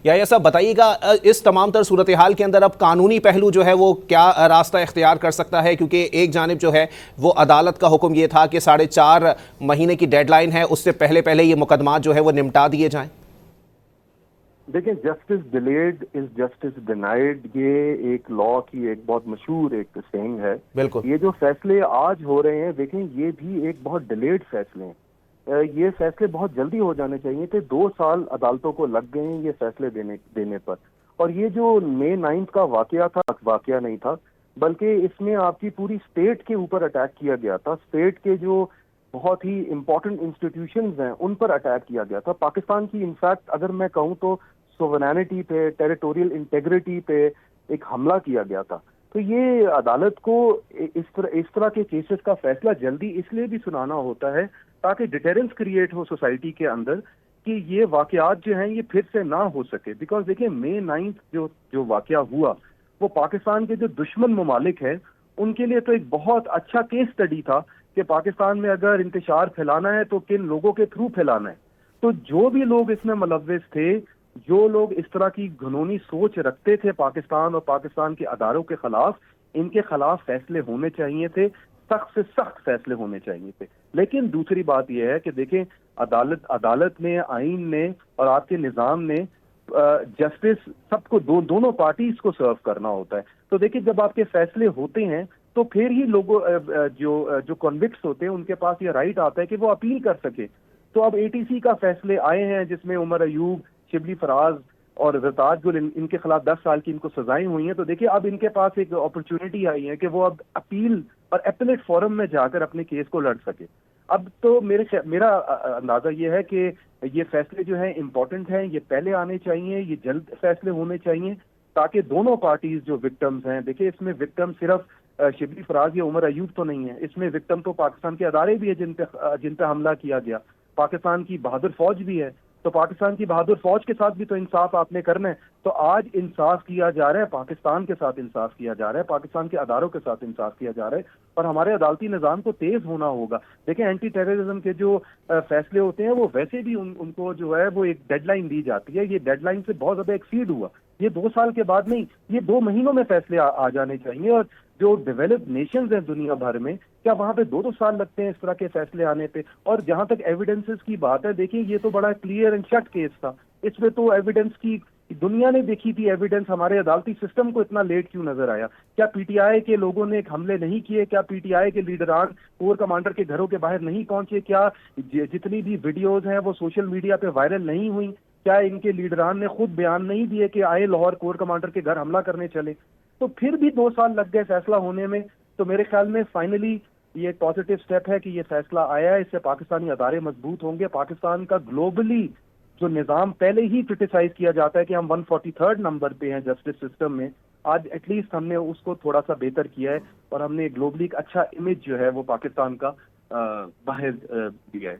یا صاحب بتائیے گا اس تمام تر صورتحال کے اندر اب قانونی پہلو جو ہے وہ کیا راستہ اختیار کر سکتا ہے؟ کیونکہ ایک جانب جو ہے وہ عدالت کا حکم یہ تھا کہ 4.5 مہینے کی ڈیڈ لائن ہے، اس سے پہلے یہ مقدمات جو ہے وہ نمٹا دیے جائیں۔ دیکھیں، justice delayed is justice denied, یہ ایک لا کی ایک بہت مشہور ایک سینگ ہے۔ بالکل، یہ جو فیصلے آج ہو رہے ہیں، دیکھیں یہ بھی ایک بہت ڈیلیڈ فیصلے ہیں۔ یہ فیصلے بہت جلدی ہو جانے چاہیے تھے، 2 سال عدالتوں کو لگ گئے ہیں یہ فیصلے دینے پر۔ اور یہ جو مئی 9 کا واقعہ تھا، واقعہ نہیں تھا بلکہ اس میں آپ کی پوری اسٹیٹ کے اوپر اٹیک کیا گیا تھا، اسٹیٹ کے جو بہت ہی امپورٹنٹ انسٹیٹیوشنز ہیں ان پر اٹیک کیا گیا تھا۔ پاکستان کی انفیکٹ اگر میں کہوں تو سوورینٹی پہ، ٹیریٹوریل انٹیگریٹی پہ ایک حملہ کیا گیا تھا۔ تو یہ عدالت کو اس طرح کے کیسز کا فیصلہ جلدی اس لیے بھی سنانا ہوتا ہے تاکہ ڈیٹرنس کریٹ ہو سوسائٹی کے اندر کہ یہ واقعات جو ہیں یہ پھر سے نہ ہو سکے۔ بیکاز دیکھیں، مئی 9 جو واقعہ ہوا وہ پاکستان کے جو دشمن ممالک ہیں ان کے لیے تو ایک بہت اچھا کیس اسٹڈی تھا کہ پاکستان میں اگر انتشار پھیلانا ہے تو کن لوگوں کے تھرو پھیلانا ہے۔ تو جو بھی لوگ اس میں ملوث تھے، جو لوگ اس طرح کی گھنونی سوچ رکھتے تھے پاکستان اور پاکستان کے اداروں کے خلاف، ان کے خلاف فیصلے ہونے چاہیے تھے، سخت سے سخت فیصلے ہونے چاہیے تھے۔ لیکن دوسری بات یہ ہے کہ دیکھیں، عدالت نے، آئین نے اور آپ کے نظام نے جسٹس سب کو دونوں پارٹیز کو سرو کرنا ہوتا ہے۔ تو دیکھیں، جب آپ کے فیصلے ہوتے ہیں تو پھر ہی لوگوں جو کنوکٹس ہوتے ہیں ان کے پاس یہ رائٹ آتا ہے کہ وہ اپیل کر سکے۔ تو اب ATC کا فیصلے آئے ہیں جس میں عمر ایوب، شبلی فراز اور زرتاج گل ان کے خلاف 10 سال کی ان کو سزائیں ہوئی ہیں۔ تو دیکھیں، اب ان کے پاس ایک اپرچونٹی آئی ہے کہ وہ اب اپیل اور اپیلیٹ فورم میں جا کر اپنے کیس کو لڑ سکے۔ اب تو میرا اندازہ یہ ہے کہ یہ فیصلے جو ہیں امپورٹنٹ ہیں، یہ پہلے آنے چاہیے، یہ جلد فیصلے ہونے چاہیے تاکہ دونوں پارٹیز جو وکٹمز ہیں، دیکھیں اس میں وکٹم صرف شبلی فراز یا عمر ایوب تو نہیں ہے، اس میں وکٹم تو پاکستان کے ادارے بھی ہیں جن پہ حملہ کیا گیا، پاکستان کی بہادر فوج بھی ہے۔ تو پاکستان کی بہادر فوج کے ساتھ بھی تو انصاف آپ نے کرنا ہے۔ تو آج انصاف کیا جا رہا ہے، پاکستان کے ساتھ انصاف کیا جا رہا ہے، پاکستان کے اداروں کے ساتھ انصاف کیا جا رہا ہے، اور ہمارے عدالتی نظام کو تیز ہونا ہوگا۔ دیکھیں، اینٹی ٹیررزم کے جو فیصلے ہوتے ہیں وہ ویسے بھی ان کو جو ہے وہ ایک ڈیڈ لائن دی جاتی ہے، یہ ڈیڈ لائن سے بہت زیادہ ایکسیڈ ہوا۔ یہ 2 سال کے بعد نہیں، یہ 2 مہینوں میں فیصلے آ جانے چاہیے۔ اور جو ڈیولپڈ نیشنز ہیں دنیا بھر میں، کیا وہاں پہ 2 سال لگتے ہیں اس طرح کے فیصلے آنے پہ؟ اور جہاں تک ایویڈنسز کی بات ہے، دیکھیں یہ تو بڑا کلیئر اینڈ شٹ کیس تھا، اس میں تو ایویڈنس کی دنیا نے دیکھی تھی ایویڈنس۔ ہمارے عدالتی سسٹم کو اتنا لیٹ کیوں نظر آیا؟ کیا PTI کے لوگوں نے ایک حملے نہیں کیے؟ کیا PTI کے لیڈران کور کمانڈر کے گھروں کے باہر نہیں پہنچے؟ کیا جتنی بھی ویڈیوز ہیں وہ سوشل میڈیا پہ وائرل نہیں ہوئی؟ کیا ان کے لیڈران نے خود بیان نہیں دیے کہ آئے لاہور کور کمانڈر کے گھر حملہ کرنے چلے؟ تو پھر بھی 2 سال لگ گئے فیصلہ ہونے میں۔ تو میرے خیال میں فائنلی یہ ایک پازیٹیو سٹیپ ہے کہ یہ فیصلہ آیا ہے، اس سے پاکستانی ادارے مضبوط ہوں گے۔ پاکستان کا گلوبلی جو نظام پہلے ہی کرٹیسائز کیا جاتا ہے کہ ہم 143 نمبر پہ ہیں جسٹس سسٹم میں، آج ایٹ لیسٹ ہم نے اس کو تھوڑا سا بہتر کیا ہے، اور ہم نے گلوبلی ایک اچھا امیج جو ہے وہ پاکستان کا باہر دیا ہے۔